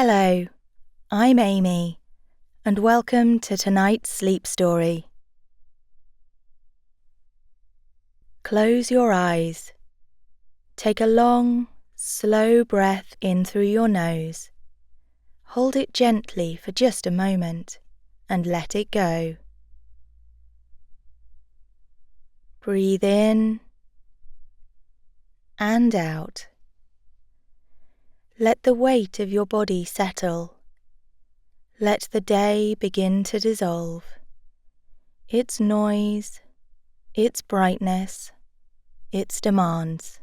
Hello, I'm Amy, and welcome to tonight's sleep story. Close your eyes. Take a long, slow breath in through your nose. Hold it gently for just a moment and let it go. Breathe in and out. Let the weight of your body settle. Let the day begin to dissolve. Its noise, its brightness, its demands.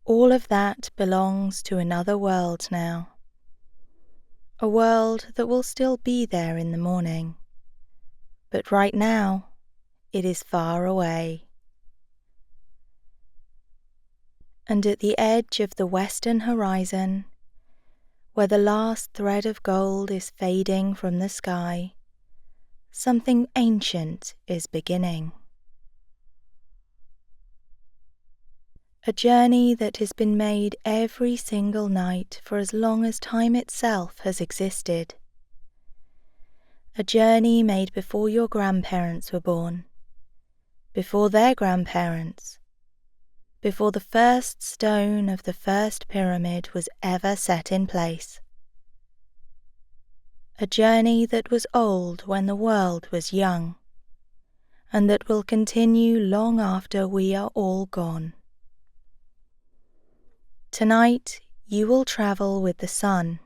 All of that belongs to another world now. A world that will still be there in the morning. But right now, it is far away. And at the edge of the western horizon, where the last thread of gold is fading from the sky, something ancient is beginning. A journey that has been made every single night for as long as time itself has existed. A journey made before your grandparents were born, before their grandparents, before the first stone of the first pyramid was ever set in place. A journey that was old when the world was young, and that will continue long after we are all gone. Tonight you will travel with the sun.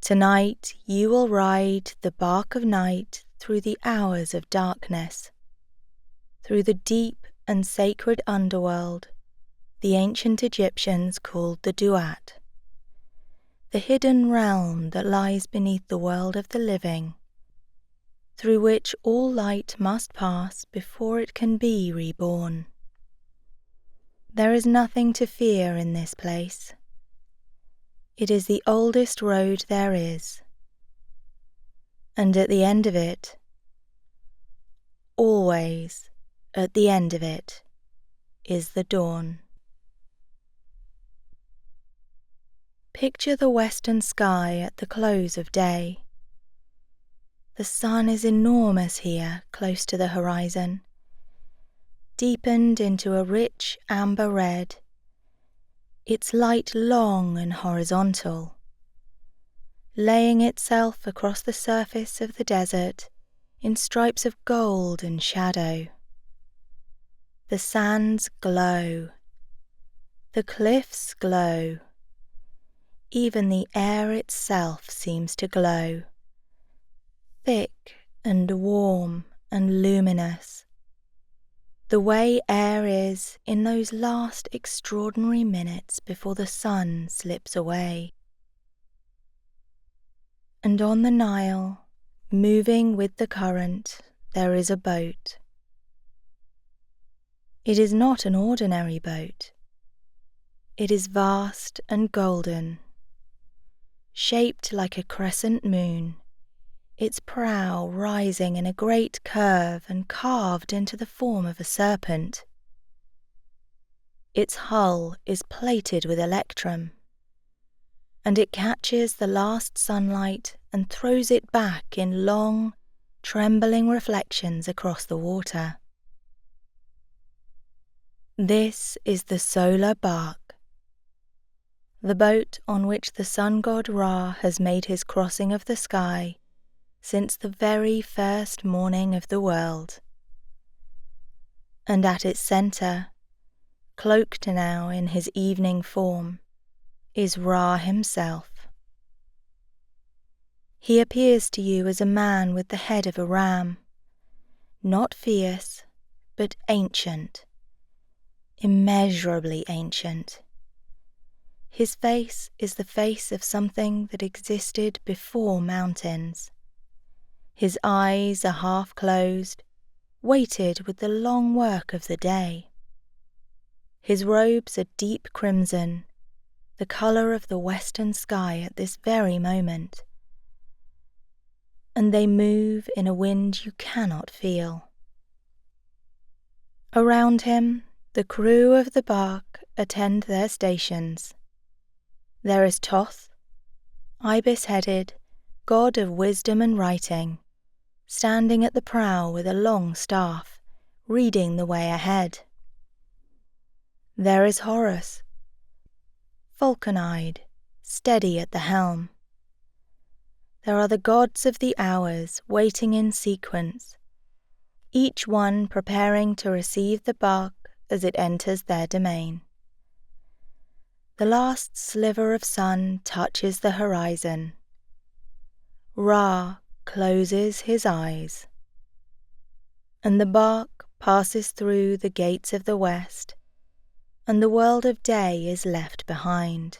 Tonight you will ride the bark of night through the hours of darkness, through the deep and sacred underworld the ancient Egyptians called the Duat, the hidden realm that lies beneath the world of the living, through which all light must pass before it can be reborn. There is nothing to fear in this place. It is the oldest road there is, and at the end of it, always at the end of it, is the dawn. Picture the western sky at the close of day. The sun is enormous here, close to the horizon, deepened into a rich amber red, its light long and horizontal, laying itself across the surface of the desert in stripes of gold and shadow. The sands glow, the cliffs glow, even the air itself seems to glow, thick and warm and luminous, the way air is in those last extraordinary minutes before the sun slips away. And on the Nile, moving with the current, there is a boat. It is not an ordinary boat. It is vast and golden, shaped like a crescent moon, its prow rising in a great curve and carved into the form of a serpent. Its hull is plated with electrum, and it catches the last sunlight and throws it back in long, trembling reflections across the water. This is the solar bark, the boat on which the sun god Ra has made his crossing of the sky since the very first morning of the world. And at its centre, cloaked now in his evening form, is Ra himself. He appears to you as a man with the head of a ram, not fierce, but ancient, immeasurably ancient. His face is the face of something that existed before mountains. His eyes are half closed, weighted with the long work of the day. His robes are deep crimson, the colour of the western sky at this very moment, and they move in a wind you cannot feel. Around him, the crew of the bark attend their stations. There is Toth, ibis-headed, god of wisdom and writing, standing at the prow with a long staff, reading the way ahead. There is Horus, falcon-eyed, steady at the helm. There are the gods of the hours waiting in sequence, each one preparing to receive the bark as it enters their domain. The last sliver of sun touches the horizon. Ra closes his eyes, and the bark passes through the gates of the west, and the world of day is left behind.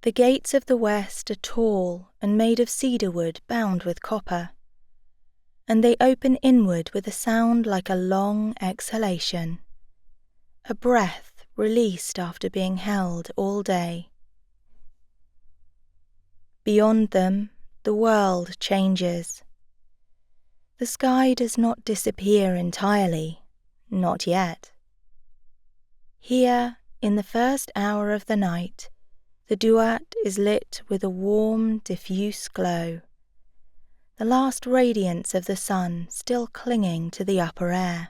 The gates of the west are tall and made of cedar wood bound with copper, and they open inward with a sound like a long exhalation, a breath released after being held all day. Beyond them, the world changes. The sky does not disappear entirely, not yet. Here, in the first hour of the night, the Duat is lit with a warm, diffuse glow, the last radiance of the sun still clinging to the upper air,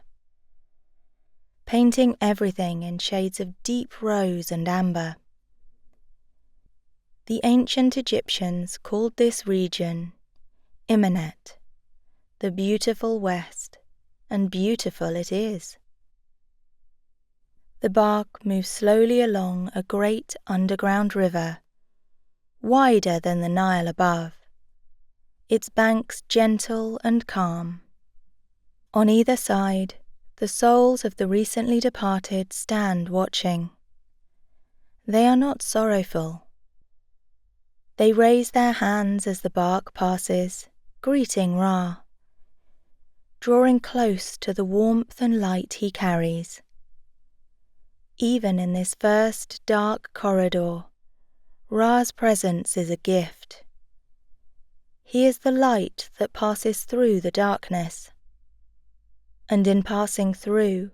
painting everything in shades of deep rose and amber. The ancient Egyptians called this region Immanet, the beautiful West, and beautiful it is. The bark moves slowly along a great underground river, wider than the Nile above, its banks gentle and calm. On either side, the souls of the recently departed stand watching. They are not sorrowful. They raise their hands as the bark passes, greeting Ra, drawing close to the warmth and light he carries. Even in this first dark corridor, Ra's presence is a gift. He is the light that passes through the darkness, and in passing through,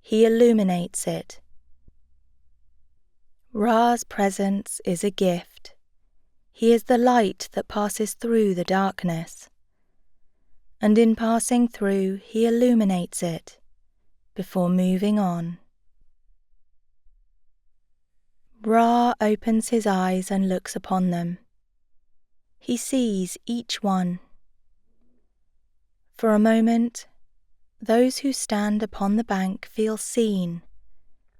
he illuminates it. Ra's presence is a gift. He is the light that passes through the darkness, and in passing through, he illuminates it before moving on. Ra opens his eyes and looks upon them. He sees each one. For a moment, those who stand upon the bank feel seen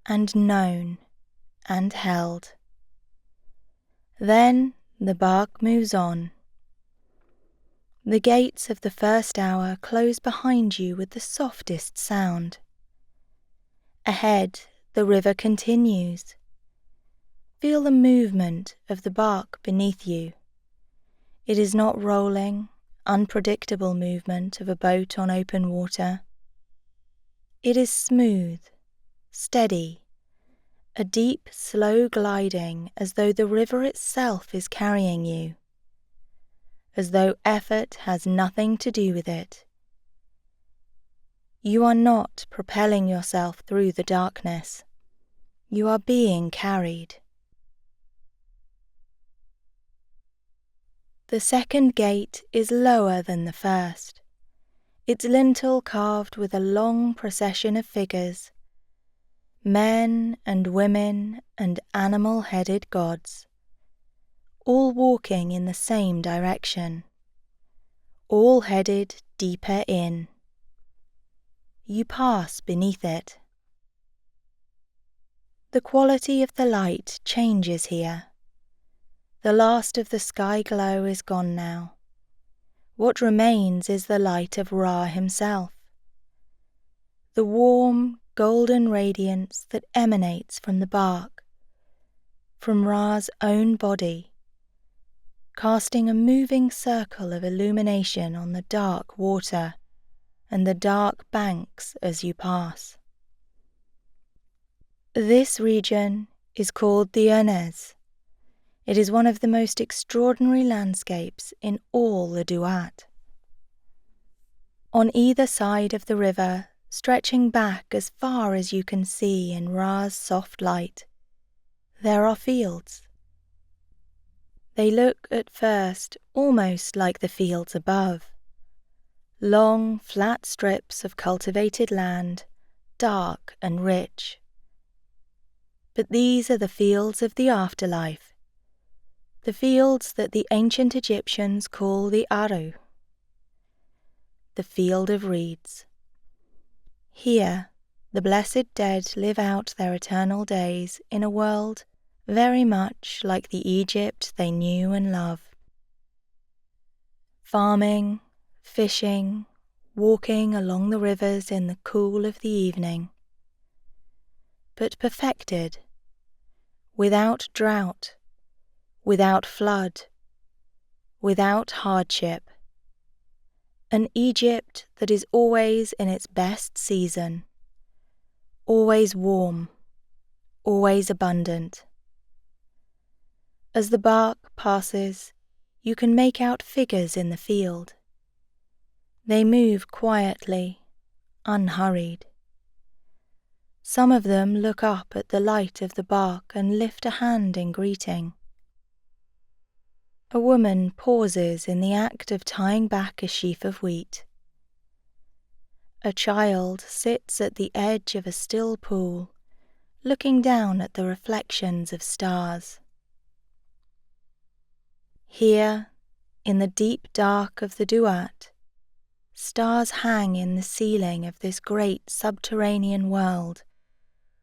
and known and held. Then the bark moves on. The gates of the first hour close behind you with the softest sound. Ahead, the river continues. Feel the movement of the bark beneath you. It is not rolling, unpredictable movement of a boat on open water. It is smooth, steady, a deep, slow gliding as though the river itself is carrying you, as though effort has nothing to do with it. You are not propelling yourself through the darkness. You are being carried. The second gate is lower than the first, its lintel carved with a long procession of figures, men and women and animal-headed gods, all walking in the same direction, all headed deeper in. You pass beneath it. The quality of the light changes here. The last of the sky glow is gone now. What remains is the light of Ra himself, the warm, golden radiance that emanates from the bark, from Ra's own body, casting a moving circle of illumination on the dark water and the dark banks as you pass. This region is called the Ernez. It is one of the most extraordinary landscapes in all the Duat. On either side of the river, stretching back as far as you can see in Ra's soft light, there are fields. They look at first almost like the fields above. Long, flat strips of cultivated land, dark and rich. But these are the fields of the afterlife, the fields that the ancient Egyptians call the Aru, the field of reeds. Here, the blessed dead live out their eternal days in a world very much like the Egypt they knew and loved. Farming, fishing, walking along the rivers in the cool of the evening, but perfected, without drought, without flood, without hardship. An Egypt that is always in its best season, always warm, always abundant. As the bark passes, you can make out figures in the field. They move quietly, unhurried. Some of them look up at the light of the bark and lift a hand in greeting. A woman pauses in the act of tying back a sheaf of wheat. A child sits at the edge of a still pool, looking down at the reflections of stars. Here, in the deep dark of the Duat, stars hang in the ceiling of this great subterranean world,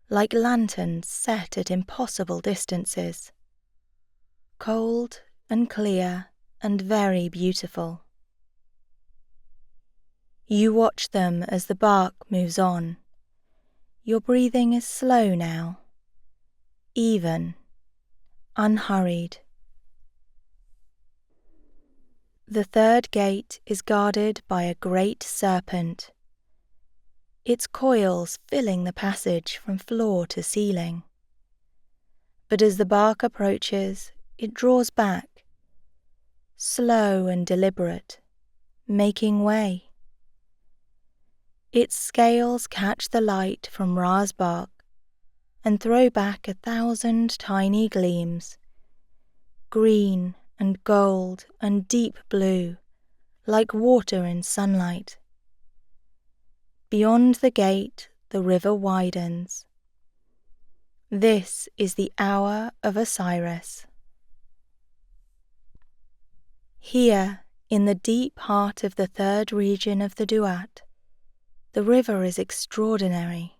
like lanterns set at impossible distances. Cold and clear and very beautiful. You watch them as the bark moves on. Your breathing is slow now, even, unhurried. The third gate is guarded by a great serpent, its coils filling the passage from floor to ceiling. But as the bark approaches, it draws back, slow and deliberate, making way. Its scales catch the light from Ra's bark and throw back 1,000 tiny gleams, green and gold and deep blue, like water in sunlight. Beyond the gate, the river widens. This is the hour of Osiris. Here, in the deep heart of the third region of the Duat, the river is extraordinary.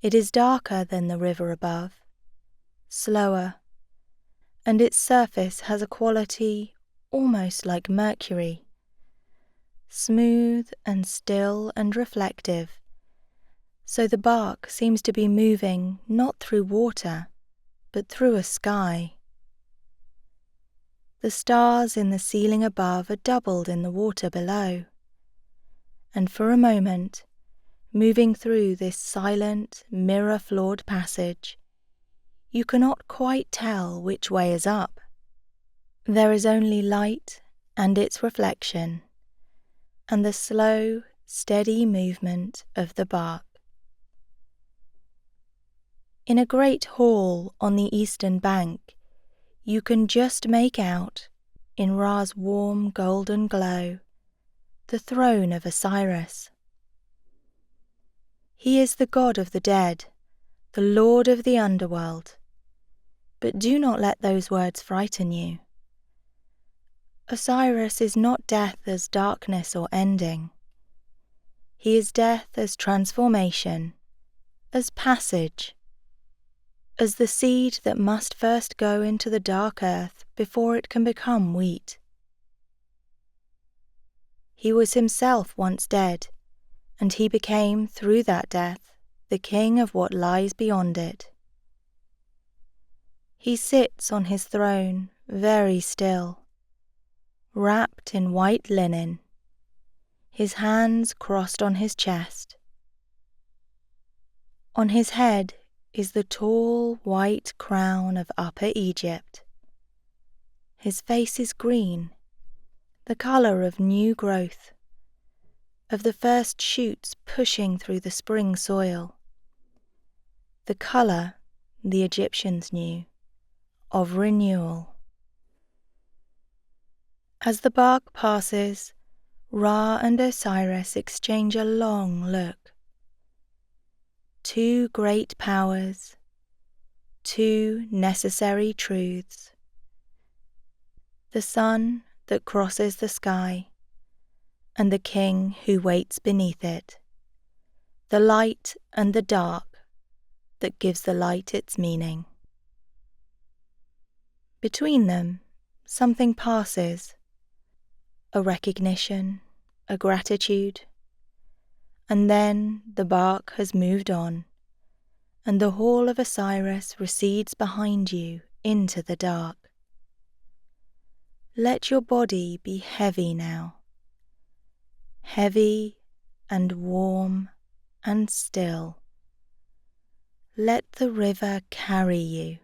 It is darker than the river above, slower, and its surface has a quality almost like mercury, smooth and still and reflective, so the bark seems to be moving not through water, but through a sky. The stars in the ceiling above are doubled in the water below, and for a moment, moving through this silent, mirror-floored passage, you cannot quite tell which way is up. There is only light and its reflection, and the slow, steady movement of the bark. In a great hall on the eastern bank, you can just make out, in Ra's warm golden glow, the throne of Osiris. He is the god of the dead, the lord of the underworld. But do not let those words frighten you. Osiris is not death as darkness or ending. He is death as transformation, as passage, as the seed that must first go into the dark earth before it can become wheat. He was himself once dead, and he became, through that death, the king of what lies beyond it. He sits on his throne, very still, wrapped in white linen, his hands crossed on his chest. On his head is the tall white crown of Upper Egypt. His face is green, the colour of new growth, of the first shoots pushing through the spring soil, the colour the Egyptians knew, of renewal. As the bark passes, Ra and Osiris exchange a long look. Two great powers, two necessary truths. The sun that crosses the sky, and the king who waits beneath it. The light and the dark that gives the light its meaning. Between them, something passes, a recognition, a gratitude, and then the bark has moved on, and the hall of Osiris recedes behind you into the dark. Let your body be heavy now, heavy and warm and still. Let the river carry you.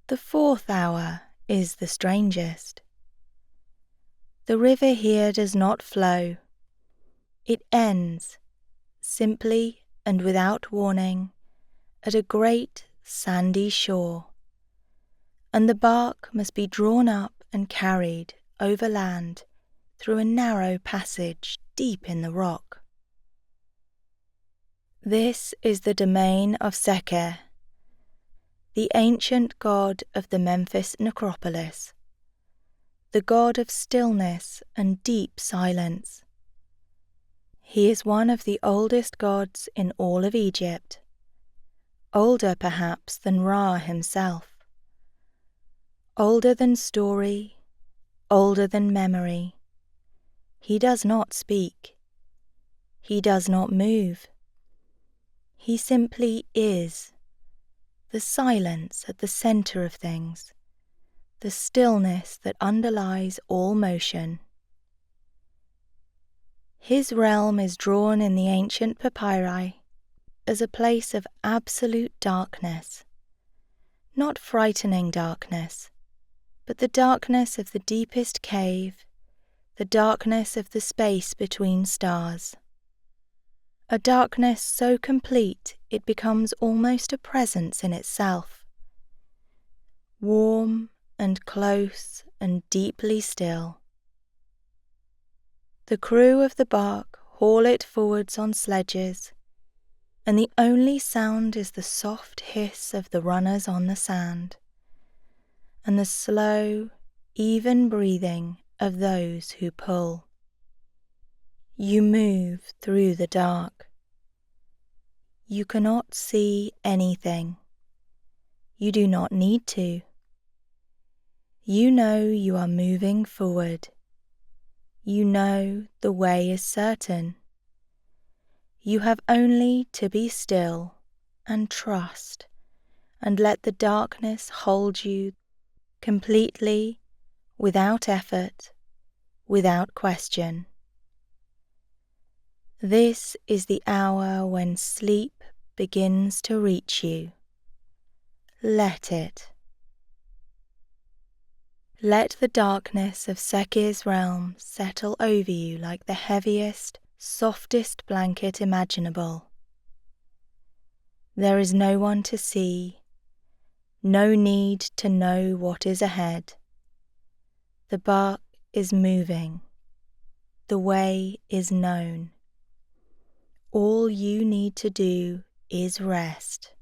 The fourth hour is the strangest. The river here does not flow. It ends, simply and without warning, at a great sandy shore, and the bark must be drawn up and carried overland through a narrow passage deep in the rock. This is the domain of Sekher, the ancient god of the Memphis necropolis, the god of stillness and deep silence. He is one of the oldest gods in all of Egypt, older perhaps than Ra himself, older than story, older than memory. He does not speak. He does not move. He simply is, the silence at the center of things, the stillness that underlies all motion. His realm is drawn in the ancient papyri as a place of absolute darkness, not frightening darkness, but the darkness of the deepest cave, the darkness of the space between stars. A darkness so complete it becomes almost a presence in itself, warm and close and deeply still. The crew of the bark haul it forwards on sledges, and the only sound is the soft hiss of the runners on the sand, and the slow, even breathing of those who pull. You move through the dark. You cannot see anything. You do not need to. You know you are moving forward. You know the way is certain. You have only to be still and trust and let the darkness hold you completely, without effort, without question. This is the hour when sleep begins to reach you. Let it. Let the darkness of Sekir's realm settle over you like the heaviest, softest blanket imaginable. There is no one to see, no need to know what is ahead. The bark is moving. The way is known. All you need to do is rest.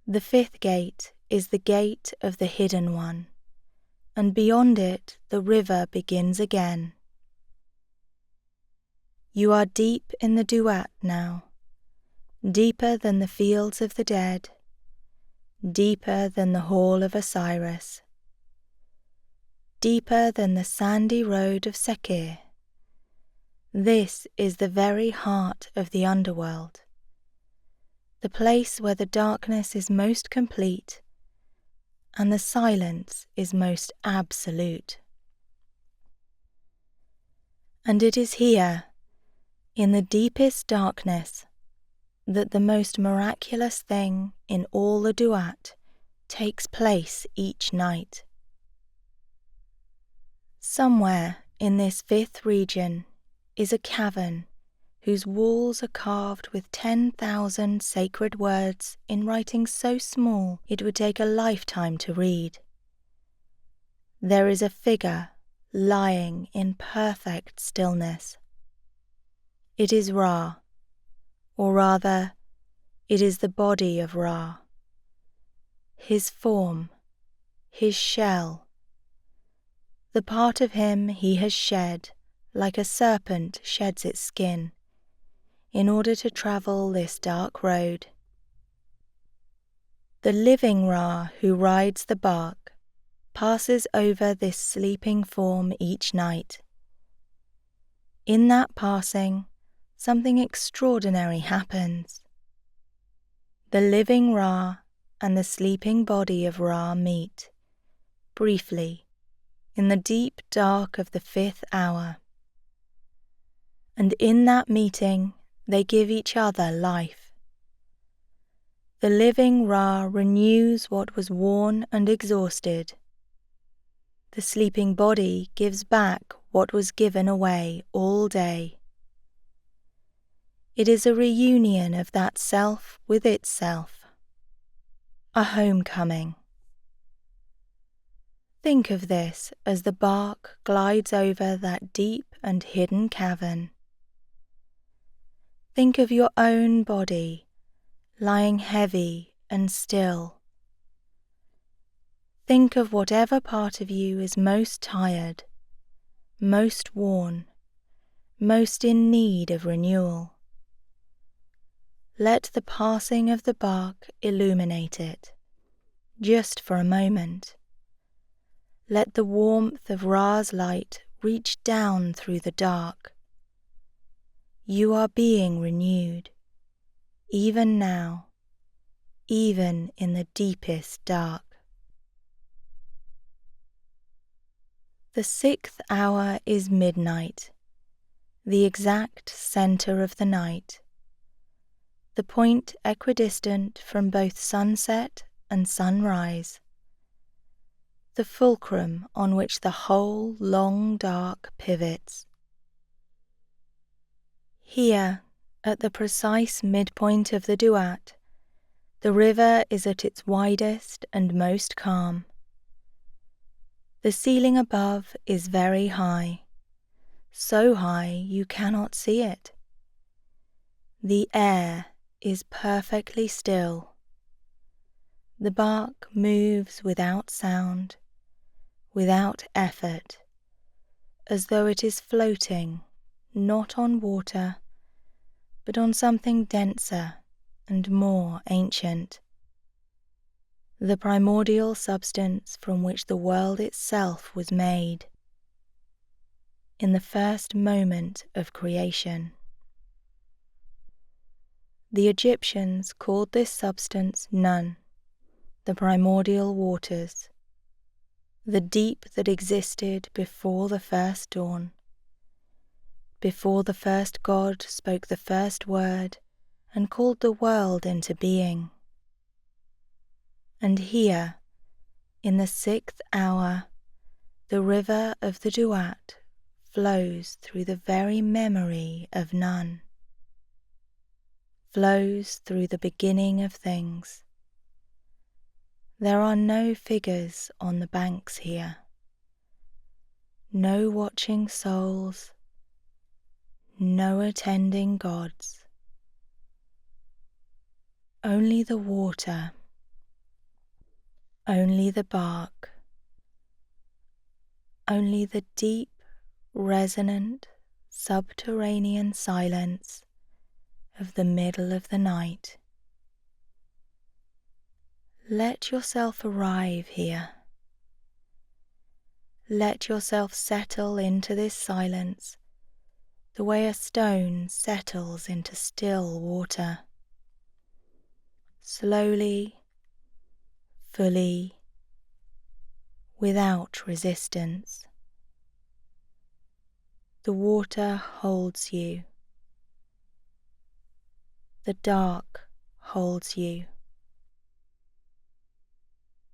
The fifth gate is the gate of the hidden one, and beyond it the river begins again. You are deep in the Duat now, deeper than the fields of the dead, deeper than the hall of Osiris, deeper than the sandy road of Sekir. This is the very heart of the underworld, the place where the darkness is most complete and the silence is most absolute. And it is here, in the deepest darkness, that the most miraculous thing in all the Duat takes place each night. Somewhere in this fifth region is a cavern whose walls are carved with 10,000 sacred words in writing so small it would take a lifetime to read. There is a figure lying in perfect stillness. It is Ra, or rather, it is the body of Ra, his form, his shell, the part of him he has shed like a serpent sheds its skin in order to travel this dark road. The living Ra who rides the bark passes over this sleeping form each night. In that passing, something extraordinary happens. The living Ra and the sleeping body of Ra meet, briefly, in the deep dark of the 5th hour. And in that meeting, they give each other life. The living Ra renews what was worn and exhausted. The sleeping body gives back what was given away all day. It is a reunion of that self with itself, a homecoming. Think of this as the bark glides over that deep and hidden cavern. Think of your own body lying heavy and still. Think of whatever part of you is most tired, most worn, most in need of renewal. Let the passing of the bark illuminate it, just for a moment. Let the warmth of Ra's light reach down through the dark. You are being renewed, even now, even in the deepest dark. The 6th hour is midnight, the exact center of the night, the point equidistant from both sunset and sunrise, the fulcrum on which the whole long dark pivots. Here, at the precise midpoint of the Duat, the river is at its widest and most calm. The ceiling above is very high, so high you cannot see it. The air is perfectly still. The bark moves without sound, without effort, as though it is floating, not on water, but on something denser and more ancient. The primordial substance from which the world itself was made, in the first moment of creation. The Egyptians called this substance Nun, the primordial waters, the deep that existed before the first dawn, before the first God spoke the first word and called the world into being. And here, in the 6th hour, the river of the Duat flows through the very memory of Nun, flows through the beginning of things. There are no figures on the banks here, no watching souls, no attending gods. Only the water, only the bark, only the deep, resonant, subterranean silence of the middle of the night. Let yourself arrive here. Let yourself settle into this silence the way a stone settles into still water. Slowly, fully, without resistance. The water holds you. The dark holds you.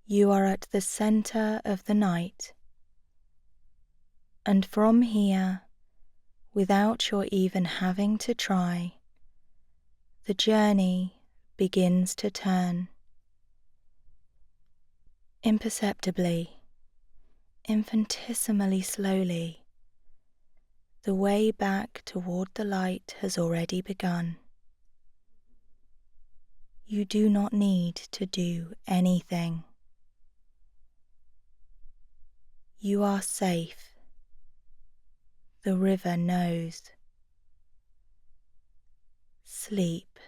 You are at the center of the night, and from here, Without your even having to try, the journey begins to turn. Imperceptibly, infinitesimally slowly, the way back toward the light has already begun. You do not need to do anything. You are safe. The river knows. Sleep.